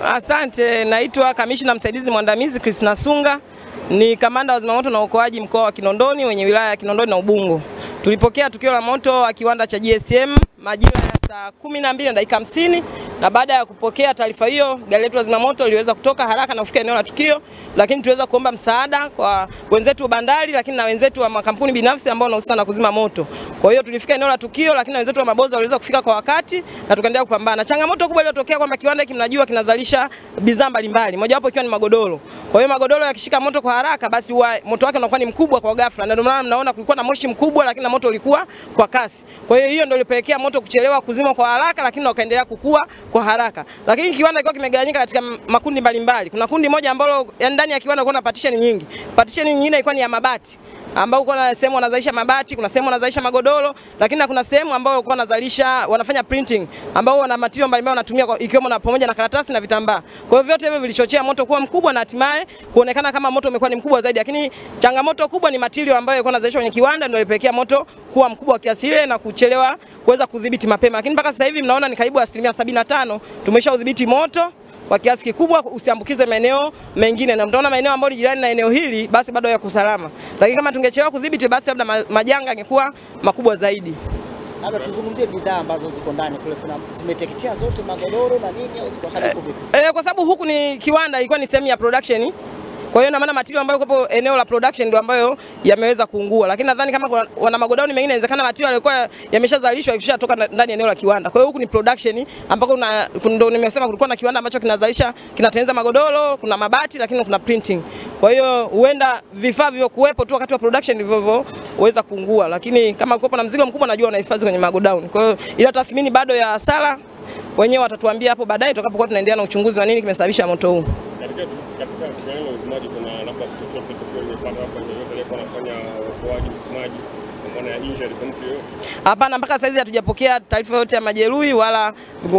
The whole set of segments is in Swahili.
Asante, naitwa Kamishna Msaidizi Mwandamizi Chris Nasunga, ni kamanda wa zimamoto na uokoaji mkoa wa Kinondoni wenye wilaya ya Kinondoni na Ubungo. Tulipokea tukio la moto wa kiwanda cha GSM majira ya saa 12:50 na baada ya kupokea taarifa hiyo, gari letu la zimamoto liweza kutoka haraka na kufika eneo la tukio, lakini tuweza kuomba msaada kwa wenzetu wa bandari lakini na wenzetu wa makampuni binafsi ambao wanahusika na kuzima moto. Kwa hiyo tulifika eneo la tukio, lakini wenzetu wa maboza waliweza kufika kwa wakati na tukaendelea kupambana. Changamoto kubwa iliyotokea kwamba kiwanda hiki mnajua kinazalisha bidhaa mbalimbali, moja wapo ikiwa ni magodoro. Kwa hiyo magodoro yakishika moto kwa haraka basi moto wake unakuwa ni mkubwa kwa ghafla. Na ndio maana mnaona kulikuwa na moshi mkubwa lakini na moto ulikuwa kwa kasi. Kwa hiyo hiyo ndio ilipelekea moto kuchelewa kuzima kwa haraka lakini ukaendelea kukua kwa haraka. Lakini kiwanda kilikuwa kimegawanyika katika makundi mbalimbali. Kuna kundi moja ambalo ndani ya kiwanda kuna partition nyingi. Partition nyingine ilikuwa ni ya mabati, ambao kuna sehemu wanazalisha mabati, kuna sehemu wanazalisha magodoro, lakini kuna sehemu ambao wanafanya printing, ambao wana material mbalimbali wanatumia ikiwemo na pamoja na karatasi na vitambaa. Kwa hiyo vyote hivyo vilichochea moto kuwa mkubwa na hatimaye kuonekana kama moto umekuwa ni mkubwa zaidi. Lakini changamoto kubwa ni material ambayo ilikuwa inazalishwa kwenye kiwanda ndio ilipelekea moto kuwa mkubwa kiasi ile na kuchelewa kuweza kudhibiti mapema. Lakini mpaka sasa hivi mnaona ni karibu 75% tumeshaudhibiti moto kwa kiasi kikubwa usiambukize maeneo mengine, na mtaona maeneo ambayo ni jirani na eneo hili basi bado yako salama. Lakini kama tungechelewa kudhibiti basi labda majanga yangekuwa makubwa zaidi. Labda tuzungumzie bidhaa ambazo ziko ndani kule, kuna zimeteketea zote magodoro na nini au ziko hali vipi? Kwa sababu huku ni kiwanda, ilikuwa ni sehemu ya production. Kwa hiyo na maana material ambayo yuko eneo la production ndio ambayo yameweza kuungua. Lakini nadhani kama wana magodown mengine inawezekana material yalikuwa yameshazalishwa ikishatoka ndani ya eneo la kiwanda. Kwa hiyo huku ni production ambako ndio nimesema kulikuwa na kiwanda ambacho kinazalisha, kinatengeneza magodoro, kuna mabati lakini kuna printing. Kwa hiyo huenda vifaa vilivyokuwepo tu wakati wa production ndivyo weza kuungua. Lakini kama kulikuwa na mzigo mkubwa najua wanahifadhi kwenye magodown. Kwa hiyo ila tathmini bado ya hasara wenyewe watatuambia hapo baadaye tutakapokuwa tunaendelea na uchunguzi wa nini kimesababisha moto huu. Katika eneo la uzimaji kuna labda chochote tukio limepata hapa yote alikuwa anafanya uokoaji uzimaji kwa maana ya injury kwa mtu yote? Hapana, mpaka sasa hivi hatujapokea taarifa yote ya majeruhi wala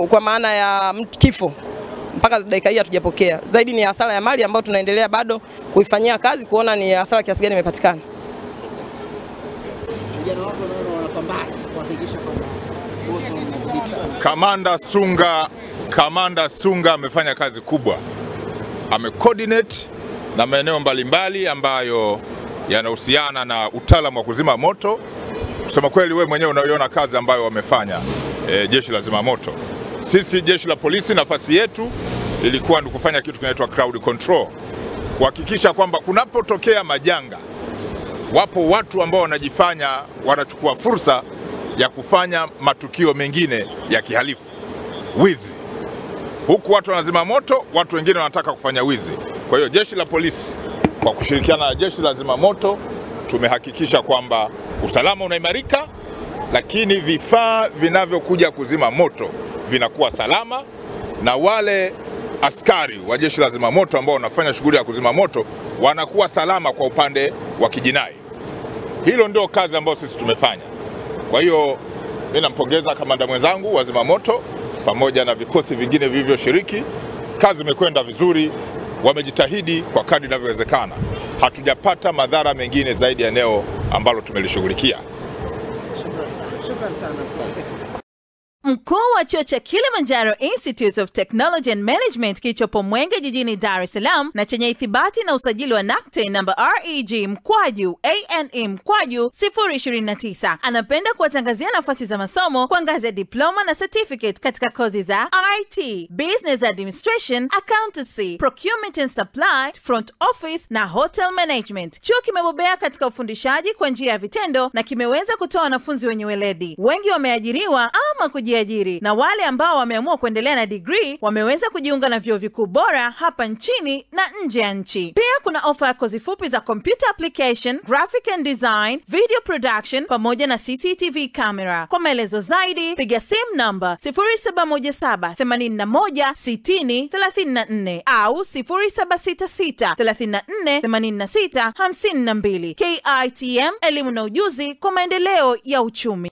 kwa maana ya kifo. Mpaka dakika hii hatujapokea. Zaidi ni hasara ya mali ambayo tunaendelea bado kuifanyia kazi kuona ni hasara kiasi gani imepatikana. Vijana wako naona wanapambana kuhakikisha kwamba moto unadhibiti. Kamanda Sunga amefanya kazi kubwa. Amecoordinate na maeneo mbalimbali ambayo yanahusiana na utaalamu wa kuzima moto. Kusema kweli wewe mwenyewe unaiona kazi ambayo wamefanya jeshi la zimamoto. Sisi jeshi la polisi nafasi yetu ilikuwa ni kufanya kitu kinaitwa crowd control. Kuhakikisha kwamba kunapotokea majanga wapo watu ambao wanajifanya wanachukua fursa ya kufanya matukio mengine ya kihalifu. Wizi. Huku watu wanazima moto, watu wengine wanataka kufanya wizi. Kwa hiyo jeshi la polisi kwa kushirikiana na jeshi la zimamoto tumehakikisha kwamba usalama unaimarika, lakini vifaa vinavyokuja kuzima moto vinakuwa salama, na wale askari wa jeshi la zimamoto ambao wanafanya shughuli ya kuzima moto wanakuwa salama kwa upande wa kijinai. Hilo ndio kazi ambayo sisi tumefanya. Kwa hiyo mimi nampongeza kamanda mwenzangu wa zimamoto pamoja na vikosi vingine vilivyoshiriki. Kazi imekwenda vizuri, wamejitahidi kwa kadri inavyowezekana. Hatujapata madhara mengine zaidi ya eneo ambalo tumelishughulikia. Shukrani sana. Mkuu wa chuo cha Kilimanjaro Institute of Technology and Management kilichopo Mwenge jijini Dar es Salaam na chenye ithibati na usajili wa NACTE namba REG/ANE/029 anapenda kuwatangazia nafasi za masomo kwa ngazi ya diploma na certificate katika kozi za IT, Business Administration, Accountancy, Procurement and Supply, Front Office na Hotel Management. Chuo kimebobea katika ufundishaji kwa njia ya vitendo na kimeweza kutoa wanafunzi wenye weledi. Wengi wameajiriwa ama kujiajiri, na wale ambao wameamua kuendelea na degree wameweza kujiunga na vyuo vikuu bora hapa nchini na nje ya nchi. Pia kuna ofa ya kozi fupi za computer application, graphic and design, video production pamoja na CCTV camera. Kwa maelezo zaidi piga simu namba 0717816034 au 0766348652. KITM, elimu na ujuzi kwa maendeleo ya uchumi.